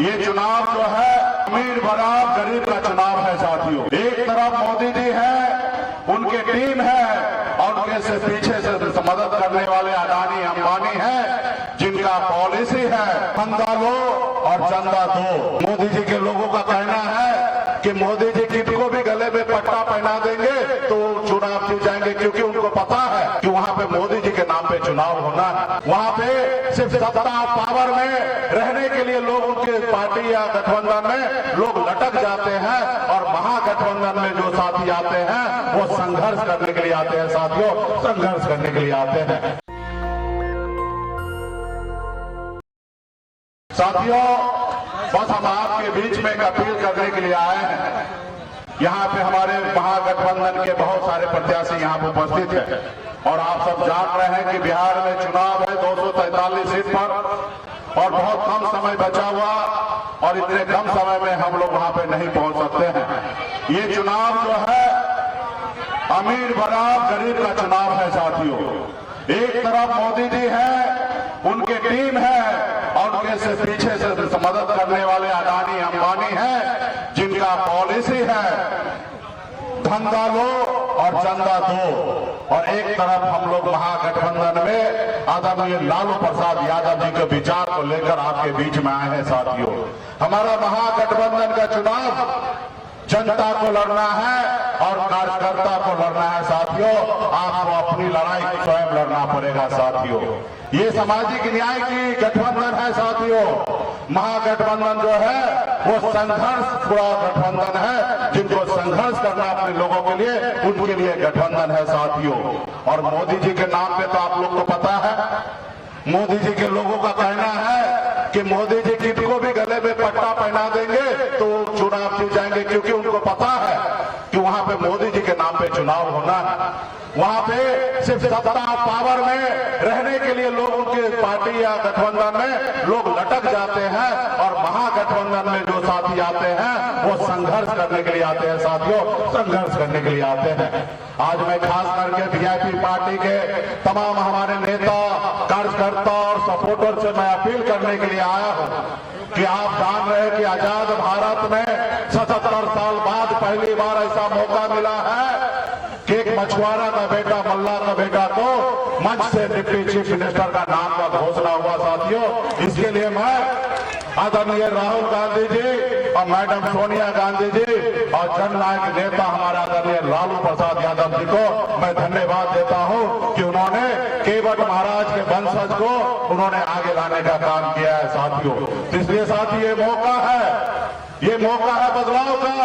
ये चुनाव जो है अमीर बराब गरीब का चुनाव है साथियों। एक तरफ मोदी जी है, उनकी टीम है और उनके से पीछे से मदद करने वाले अडानी अंबानी हैं, जिनका पॉलिसी है चंदा लो और चंदा दो। मोदी जी के लोगों का कहना है कि मोदी जी किनको भी गले में पट्टा पहना देंगे तो चुनाव जीत जाएंगे, क्योंकि उनको पता है कि वहां पे मोदी जी के नाम पे चुनाव होना है। वहां पे सिर्फ सत्ता पावर में रहने के लिए लोग उनके पार्टी या गठबंधन में लोग लटक जाते हैं और महागठबंधन में जो साथी आते हैं वो संघर्ष करने के लिए आते हैं साथियों, संघर्ष करने के लिए आते हैं साथियों। बस हम आपके बीच में एक अपील करने के लिए आए हैं। यहाँ पे हमारे महागठबंधन के बहुत सारे प्रत्याशी यहाँ पे उपस्थित हैं और आप सब जान रहे हैं कि बिहार में चुनाव है 243 सीट पर और बहुत कम समय बचा हुआ और इतने कम समय में हम लोग वहां पे नहीं पहुंच सकते हैं। ये चुनाव जो है अमीर बराब गरीब का चुनाव है साथियों। एक तरफ मोदी जी है, उनकी टीम है और उनके से पीछे से मदद करने वाले अडानी अंबानी हैं, जिनका पॉलिसी है धंधा लो और चंदा दो। और एक तरफ हम लोग महागठबंधन में आदरणीय लालू प्रसाद यादव जी के विचार को लेकर आपके बीच में आए हैं साथियों। हमारा महागठबंधन का चुनाव जनता को लड़ना है और कार्यकर्ता को लड़ना है साथियों। आपको अपनी लड़ाई स्वयं लड़ना पड़ेगा साथियों। ये सामाजिक न्याय की गठबंधन है साथियों। महागठबंधन जो है वो संघर्ष पूरा गठबंधन है, जिनको संघर्ष करना अपने लोगों के लिए, उनके लिए गठबंधन है साथियों। और मोदी जी के नाम पे तो आप लोग को पता है, मोदी जी के लोगों का कहना है कि मोदी जी किनको भी गले में पट्टा पहना देंगे तो चुनाव जीत जाएंगे, क्योंकि उनको पता है कि वहां पे मोदी जी के नाम पे चुनाव होना है। वहां पे सिर्फ सत्ता पावर में रहने के लिए लोग उनके पार्टी या गठबंधन में लोग लटक जाते हैं और महागठबंधन में जो साथी आते हैं वो संघर्ष करने के लिए आते हैं साथियों, संघर्ष करने के लिए आते हैं। आज मैं खास करके वीआईपी पार्टी के तमाम हमारे नेता, कार्यकर्ता और सपोर्टर से मैं अपील करने के लिए आया हूं कि आप जान रहे हैं कि आजाद भारत में 77 साल बाद पहली बार ऐसा मौका मिला है कि एक मछुआरा का बेटा, मल्ला का बेटा को मंच से डिप्टी चीफ मिनिस्टर का नाम का घोषणा हुआ साथियों। इसके लिए मैं आदरणीय राहुल गांधी जी और मैडम सोनिया गांधी जी और जननायक नेता हमारे आदरणीय लालू प्रसाद यादव जी को मैं धन्यवाद देता हूं कि उन्होंने केवट महाराज के वंशज को उन्होंने आगे लाने का काम किया है साथियों। इसलिए साथी ये मौका है बदलाव का।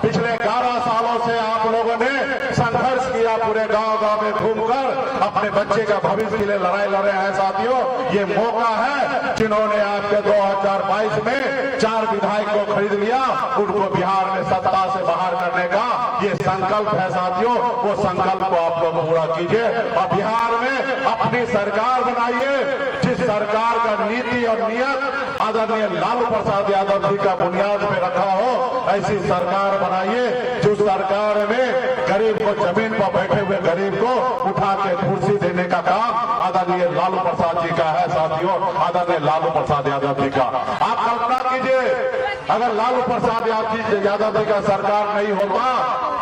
पिछले 11 सालों से आप लोगों ने संघर्ष किया, पूरे गांव-गांव में घूमकर अपने बच्चे का भविष्य के लिए लड़ाई लड़े हैं साथियों। ये मौका है, जिन्होंने आपके 2022 में 4 विधायक को खरीद लिया, उनको बिहार में सत्ता से बाहर करने का ये संकल्प है साथियों। वो संकल्प को आप लोग पूरा कीजिए और बिहार में अपनी सरकार बनाइए, जिस सरकार का नीति और नियत आदरणीय लालू प्रसाद यादव जी का बुनियाद पे रखा हो, ऐसी सरकार बनाइए जो सरकार में गरीब को, जमीन पर बैठे हुए गरीब को उठा के कुर्सी देने का काम आदरणीय लालू प्रसाद जी का है साथियों, आदरणीय लालू प्रसाद यादव जी का। आप कल्पना कीजिए, अगर लालू प्रसाद यादव जी का सरकार नहीं होता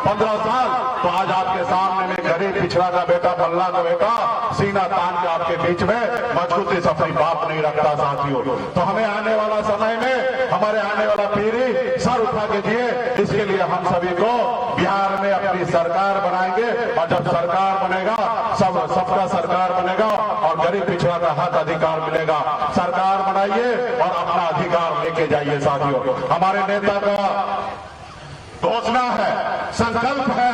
15 साल, तो आज आपके सामने में गरीब पिछड़ा का बेटा, मल्ला का बेटा सीना तान के आपके बीच में मजबूती से अपनी बात नहीं रखता साथियों। तो हमें आने वाला समय में, हमारे आने वाला पीढ़ी सर उठा के जिए, इसके लिए हम सभी को बिहार में अपनी सरकार बनाएंगे और जब सरकार बनेगा सबका सरकार बनेगा और गरीब पिछड़ा का हक अधिकार मिलेगा। सरकार बनाइए और अपना अधिकार लेके जाइए साथियों। हमारे नेता का घोषणा है, संकल्प है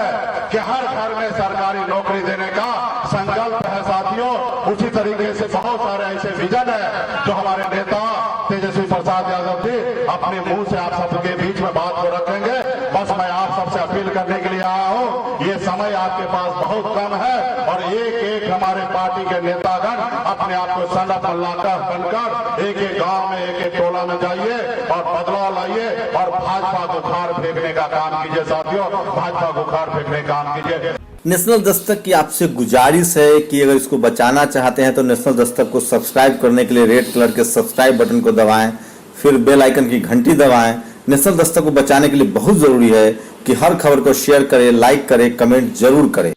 कि हर घर में सरकारी नौकरी देने का संकल्प है साथियों। उसी तरीके से बहुत सारे ऐसे विजन है जो हमारे नेता तेजस्वी प्रसाद यादव जी अपने मुंह से आप सबके बीच में बात को रखेंगे। बस मैं आप सबसे अपील करने के लिए आया हूं, ये समय आपके पास बहुत कम है और एक एक हमारे पार्टी के नेतागण अपने आप को सनक मल्लाकर बनकर एक एक गांव में, एक एक टोला में जाइए और बदलाव लाइए और भाजपा को खार फेंकने का काम कीजिए साथियों, भाजपा को खार फेंकने का काम कीजिए। नेशनल दस्तक की आपसे गुजारिश है कि अगर इसको बचाना चाहते हैं तो नेशनल दस्तक को सब्सक्राइब करने के लिए रेड कलर के सब्सक्राइब बटन को दबाएं, फिर बेल आइकन की घंटी दबाएं। नेशनल दस्तक को बचाने के लिए बहुत जरूरी है कि हर खबर को शेयर करें, लाइक करें, कमेंट जरूर करें।